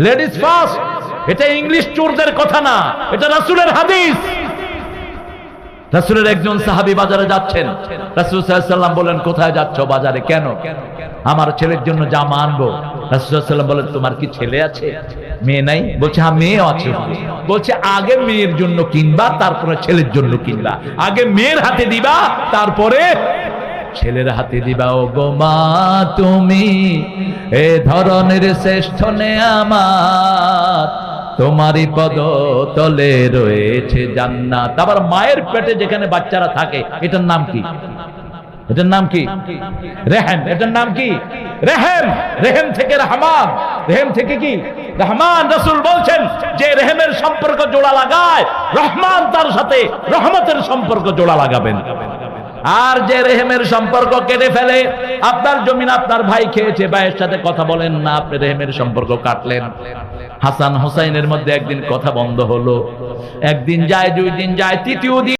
Ladies first, এটা English চোরদের কথা না, এটা রাসূলের হাদিস। রাসূলের একজন সাহাবী বাজারে যাচ্ছেন, রাসূল সাল্লাল্লাহু আলাইহি ওয়াসাল্লাম বলেন, কোথায় যাচ্ছ? বাজারে। কেন? আমার ছেলের জন্য জামা আনবো। রাসূল সাল্লাল্লাহু আলাইহি ওয়াসাল্লাম বলেন, তোমার কি ছেলে আছে? মেয়ে নাই? বলছে হ্যাঁ মেয়ে আছে। বলছে আগে মেয়ের জন্য কিনবা, তারপরে ছেলের জন্য কিনবা। আগে মেয়ের হাতে দিবা, তারপরে ছেলের হাতে দিবা। ও গো মা, তুমি এ ধরনের শ্রেষ্ঠ নেয়ামত, তোমারই পদ তলে রয়েছে জান্নাত। আবার মায়ের পেটে যেখানে বাচ্চারা থাকে, এটার নাম কি? এটার নাম কি? রেহেম। এটার নাম কি? রেহেম। রেহেম থেকে রহমান, রেহেম থেকে কি? রহমান। রাসূল বলছেন যে রেহেমের সম্পর্ক জোড়া লাগায়, রহমান তার সাথে রহমতের সম্পর্ক জোড়া লাগাবেন। আর যে রেহেমের সম্পর্ক কেটে ফেলে, আপনার জমিন আপনার ভাই খেয়েছে, ভাইয়ের সাথে কথা বলেন না, আপনি রেহেমের সম্পর্ক কাটলেন। হাসান হোসাইনের মধ্যে একদিন কথা বন্ধ হলো, একদিন যায়, দুই দিন যায়, তৃতীয় দিন